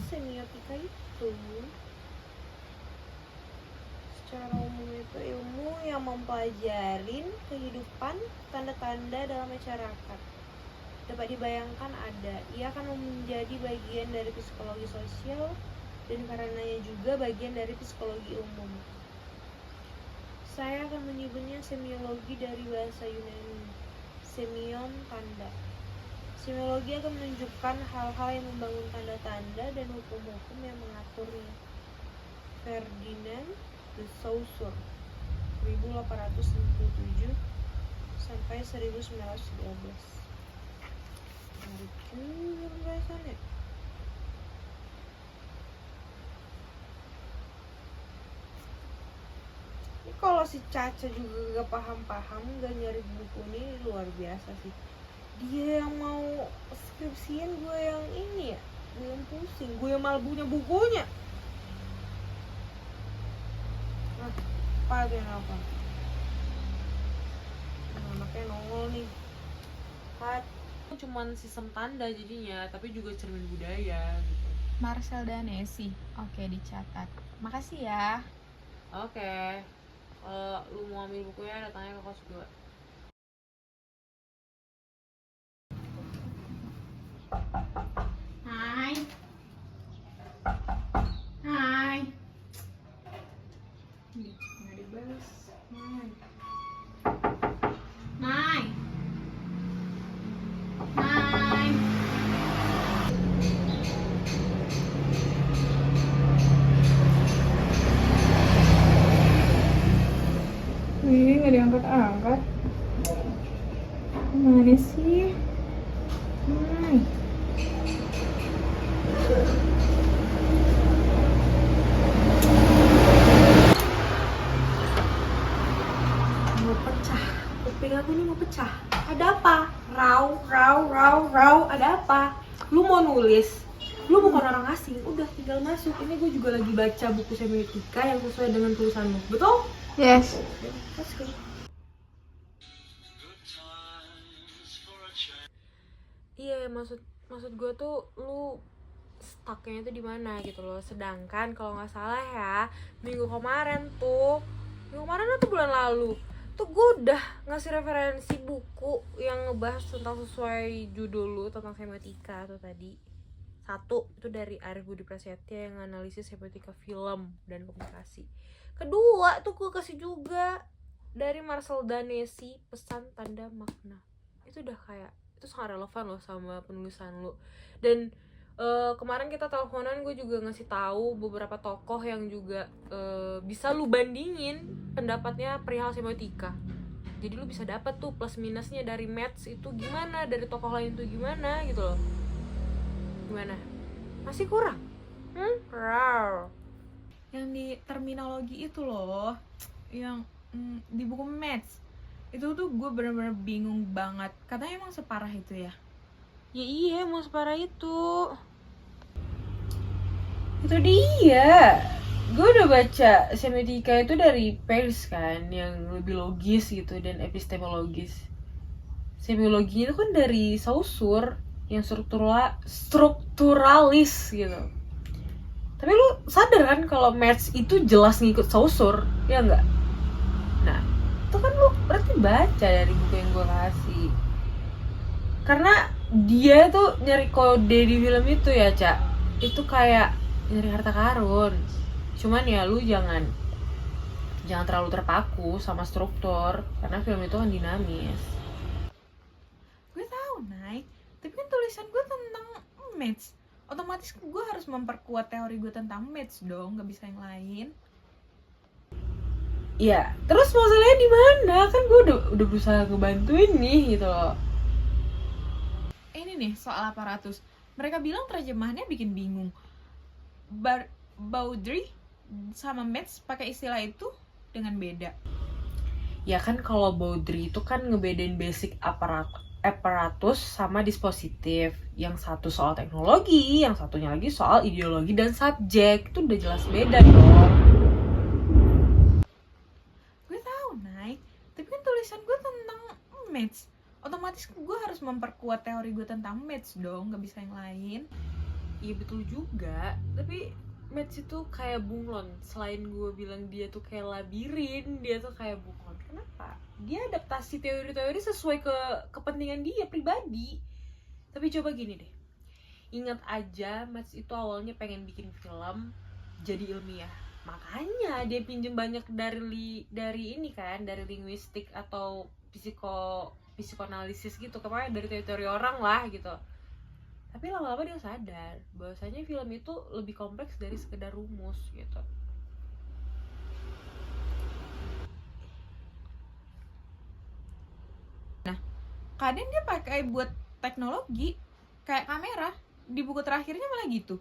semiotika itu secara umum itu ilmu yang mempelajarin kehidupan tanda-tanda dalam masyarakat. Dapat dibayangkan ia akan menjadi bagian dari psikologi sosial dan karenanya juga bagian dari psikologi umum. Saya akan menyebutnya semiologi dari bahasa Yunani, semion tanda. Semiologi akan menunjukkan hal-hal yang membangun tanda-tanda dan hukum-hukum yang mengaturnya. Ferdinand de Saussure 1867 sampai 1912. Menarik juga pembahasannya. Ini kalau si Caca juga gak paham-paham, gak nyari buku ini luar biasa sih. Dia yang mau skripsian, gue yang ini ya, gue yang pusing, gue yang malah punya bukunya. Apa dia apa? Nah, makanya nongol nih. Cuman sistem tanda jadinya, tapi juga cermin budaya gitu. Marcel Danesi. Oke, dicatat. Makasih ya. Oke. Kalau lu mau ambil bukunya datangnya ke kos 2. Hai. Hai. Nggak dibales. Hai. Hai. Hai. Wih, nggak diangkat-angkat. Mana sih? Mau pecah. Kuping aku ini mau pecah. Ada apa? Rau. Ada apa? Lu mau nulis? Lu bukan orang asing. Udah tinggal masuk. Ini gue juga lagi baca buku semiotika yang sesuai dengan tulisanmu. Betul? Yes. Let's go. Iya, maksud gue tuh lu stucknya tuh di mana gitu loh. Sedangkan kalau nggak salah ya, minggu kemarin tuh bulan lalu tuh gue udah ngasih referensi buku yang ngebahas tentang sesuai judul lu tentang semiotika tuh tadi. Satu itu dari Arif Budi Prasetya yang analisis semiotika film dan komunikasi. Kedua tuh gue kasih juga dari Marcel Danesi, pesan tanda makna. Itu udah kayak, itu sangat relevan loh sama penulisan lu. Dan kemarin kita teleponan, gue juga ngasih tahu beberapa tokoh yang juga bisa lu bandingin pendapatnya perihal semiotika. Jadi lu bisa dapat tuh plus minusnya dari maths itu gimana, dari tokoh lain tuh gimana gitu loh. Gimana? Masih kurang? Yang di terminologi itu loh, yang di buku maths itu tuh gue bener-bener bingung banget. Katanya emang separah itu ya? Ya iya, mau separah itu. Itu dia. Gue udah baca semiotika itu dari Peirce kan, yang lebih logis gitu dan epistemologis. Semiologi itu kan dari Saussure yang strukturalis gitu. Tapi lu sadar kan kalau maths itu jelas ngikut Saussure, ya enggak? Nah, itu kan lu berarti baca dari buku yang gue kasih. Karena dia tuh nyari kode di film itu ya, Cak. Itu kayak nyari harta karun. Cuman ya lu jangan terlalu terpaku sama struktur, karena film itu kan dinamis. Gue tahu, Nay. Tapi kan tulisan gue tentang maths. Otomatis gue harus memperkuat teori gue tentang maths dong, gak bisa yang lain. Ya, terus masalahnya di mana? Kan gue udah berusaha ngebantuin nih gitu loh. Ini nih soal aparatus. Mereka bilang terjemahannya bikin bingung. Baudry sama maths pakai istilah itu dengan beda. Ya kan kalau Baudry itu kan ngebedain basic aparatus sama dispositif. Yang satu soal teknologi, yang satunya lagi soal ideologi dan subjek. Itu udah jelas beda dong. Gue tahu, Nay. Tapi kan tulisan gue tentang maths. Otomatis gue harus memperkuat teori gue tentang maths dong, gak bisa yang lain. Iya betul juga, tapi Match itu kayak bunglon. Selain gue bilang dia tuh kayak labirin, dia tuh kayak bunglon. Kenapa? Dia adaptasi teori-teori sesuai ke kepentingan dia pribadi. Tapi coba gini deh, ingat aja Match itu awalnya pengen bikin film jadi ilmiah, makanya dia pinjem banyak dari ini kan, dari linguistik atau psikoanalisis gitu, kemarin dari teori-teori orang lah gitu. Tapi lama-lama dia sadar bahwasanya film itu lebih kompleks dari sekedar rumus gitu. Kadang dia pakai buat teknologi kayak kamera, di buku terakhirnya malah gitu.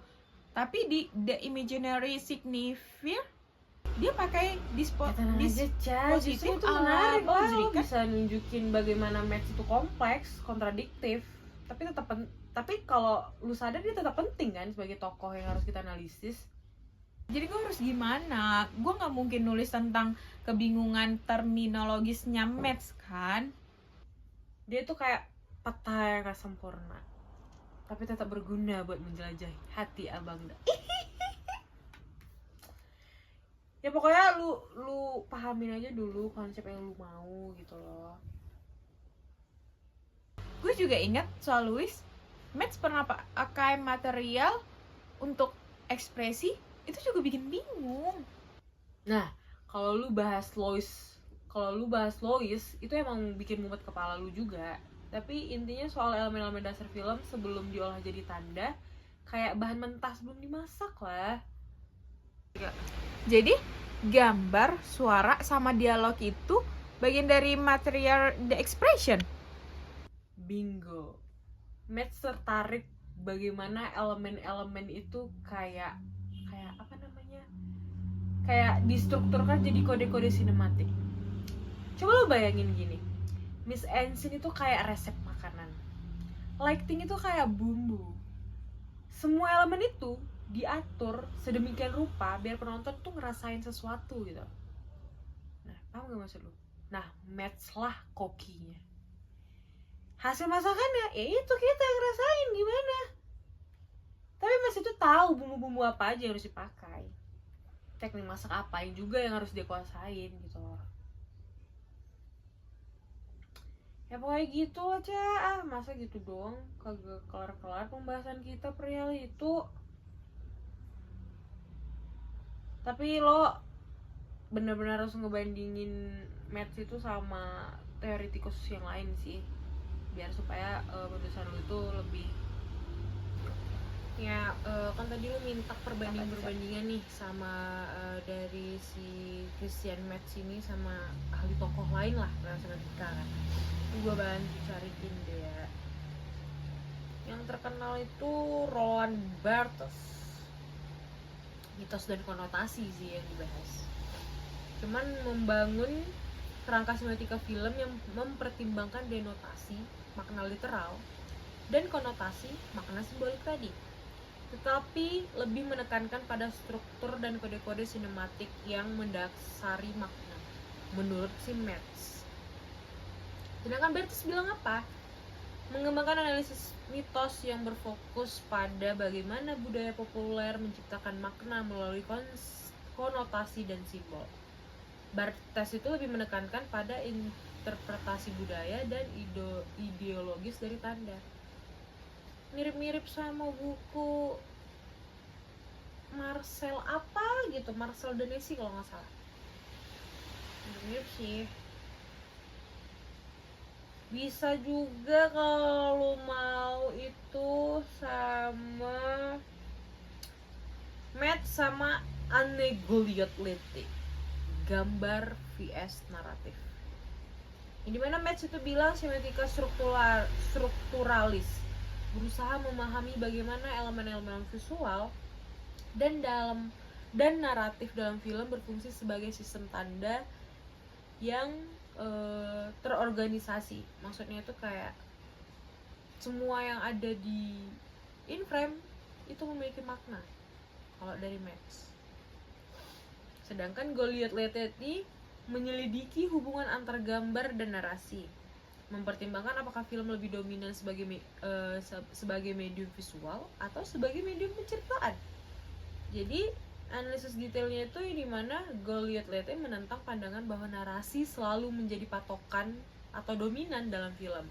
Tapi di The Imaginary Signifier dia pakai Tenang aja, Ca. Justru dispositif itu menarik lah, lo Bozrika. bisa nunjukin bagaimana Match itu kompleks, kontradiktif, tapi kalau lu sadar dia tetap penting kan sebagai tokoh yang harus kita analisis. Jadi gue harus gimana? Gue nggak mungkin nulis tentang kebingungan terminologisnya Maths kan? Dia tuh kayak peta yang gak sempurna, tapi tetap berguna buat menjelajahi hati abangda. Ya pokoknya lu pahamin aja dulu konsep yang lu mau gitu loh. Gue juga ingat soal Louis, Maths pernah pakai material untuk ekspresi, itu juga bikin bingung. Nah, kalau lu bahas Lois itu emang bikin mumet kepala lu juga. Tapi intinya soal elemen-elemen dasar film sebelum diolah jadi tanda, kayak bahan mentah sebelum dimasak lah. Jadi gambar, suara, sama dialog itu bagian dari material the expression. Bingo. Match tertarik bagaimana elemen-elemen itu kayak apa namanya? Kayak distrukturkan jadi kode-kode sinematik. Coba lo bayangin gini, Miss Ensign itu kayak resep makanan, lighting itu kayak bumbu. Semua elemen itu diatur sedemikian rupa biar penonton tuh ngerasain sesuatu gitu. Nah, paham gak maksud lo? Nah, Match lah kokinya. Hasil masakannya, ya itu kita yang ngerasain gimana. Tapi Match itu tahu bumbu-bumbu apa aja yang harus dipakai, teknik masak apa yang juga yang harus dia kuasain gitu loh. Ya pokoknya gitu aja, masa gitu doang, kagak kelar-kelar pembahasan kita perihal itu. Tapi lo bener-bener harus ngebandingin Match itu sama teoritikus yang lain sih, biar supaya penulisan lo itu lebih ya, kan tadi lo minta perbandingan nih sama dari si Christian Match ini sama ahli tokoh lain lah semiotika kan. Gue bantu cariin deh ya. Yang terkenal itu Roland Barthes, mitos dan konotasi sih yang dibahas. Cuman membangun kerangka semiotika film yang mempertimbangkan denotasi, makna literal, dan konotasi, makna simbolik tadi, tetapi lebih menekankan pada struktur dan kode-kode sinematik yang mendasari makna menurut si Match. Sedangkan Barthes bilang apa? Mengembangkan analisis mitos yang berfokus pada bagaimana budaya populer menciptakan makna melalui konotasi dan simbol. Barthes itu lebih menekankan pada interpretasi budaya dan ideologis dari tanda. Mirip-mirip sama buku Marcel apa gitu, Marcel Danesi kalau nggak salah. Mirip sih. Bisa juga kalau mau itu sama Match sama Anne Goliath Letty, gambar vs naratif. Yang dimana Match itu bilang semiotika strukturalis, berusaha memahami bagaimana elemen-elemen visual dan naratif dalam film berfungsi sebagai sistem tanda yang terorganisasi. Maksudnya itu kayak semua yang ada di in frame itu memiliki makna kalau dari Match. Sedangkan Goliath Letty menyelidiki hubungan antar gambar dan narasi. mempertimbangkan apakah film lebih dominan sebagai medium visual atau sebagai medium penceritaan. Jadi analisis detailnya itu yang dimana Goliath Lete menentang pandangan bahwa narasi selalu menjadi patokan atau dominan dalam film,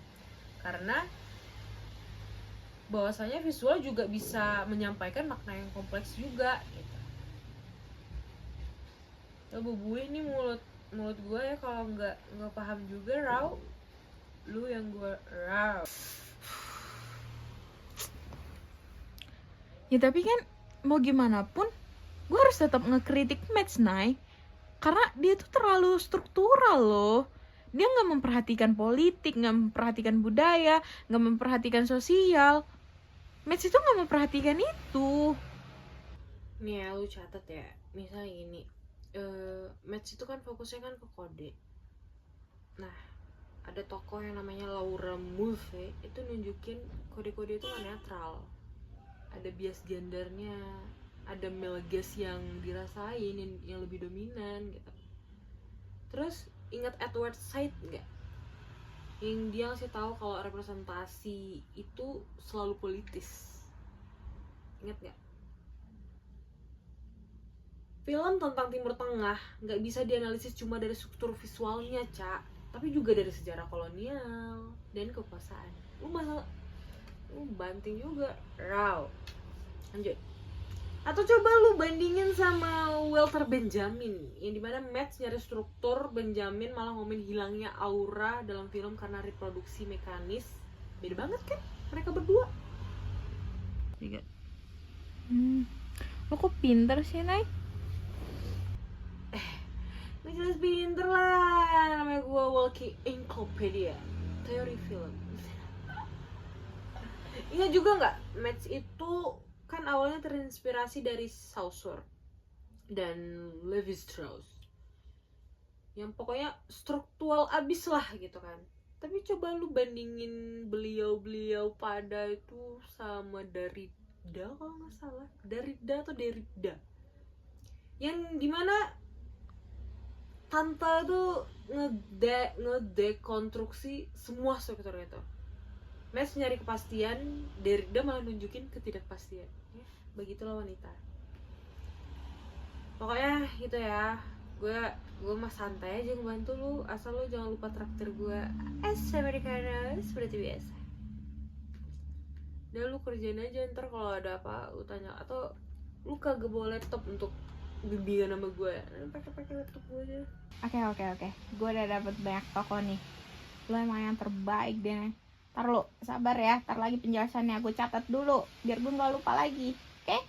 karena bahwasanya visual juga bisa menyampaikan makna yang kompleks juga gitu. Ya bubuih nih mulut gue ya, kalau nggak paham juga raw, lu yang gue raw. Ya tapi kan mau gimana pun gue harus tetap ngekritik Match Nay, karena dia tuh terlalu struktural loh. Dia nggak memperhatikan politik, nggak memperhatikan budaya, nggak memperhatikan sosial. Match itu nggak memperhatikan itu. Nih ya, lu catat ya, misalnya gini, Match itu kan fokusnya kan ke kode. Nah, ada tokoh yang namanya Laura Mulvey, itu nunjukin kode-kode itu gak netral. Ada bias gendernya, ada male gaze yang dirasain yang lebih dominan gitu. Terus ingat Edward Said nggak? Yang dia ngasih tahu kalau representasi itu selalu politis. Ingat nggak? Film tentang Timur Tengah nggak bisa dianalisis cuma dari struktur visualnya, Cak, tapi juga dari sejarah kolonial dan kekuasaan. Lu banting juga, raw. Lanjut. Atau coba lu bandingin sama Walter Benjamin, yang dimana Match nyari struktur, Benjamin malah ngomongin hilangnya aura dalam film karena reproduksi mekanis. Beda banget kan mereka berdua. Tiga. Lo kok pinter sih, Nay? Nggak jelas pinter lah, namanya gue walking encyclopedia teori film. Ingat juga nggak, Match itu kan awalnya terinspirasi dari Saussure dan Levi-Strauss, yang pokoknya struktural abis lah gitu kan. Tapi coba lu bandingin beliau pada itu sama Derrida, kalau nggak salah, Derrida, yang dimana Tante tuh ngedekonstruksi semua struktur itu. Match nyari kepastian, Derrida malah nunjukin ketidakpastian. Ya, begitulah wanita. Pokoknya gitu ya. Gue mah santai aja ngebantu lu, asal lu jangan lupa traktir gue es americano seperti biasa. Dan lu kerjain aja, ntar kalau ada apa lu tanya, atau lu kagak bawa laptop untuk bimbingan sama gue, pakai laptop gue aja. Oke. Gue udah dapet banyak toko nih. Lo emang yang terbaik deh. Ntar lo sabar ya, ntar lagi penjelasannya gue catat dulu biar gue nggak lupa lagi. Oke?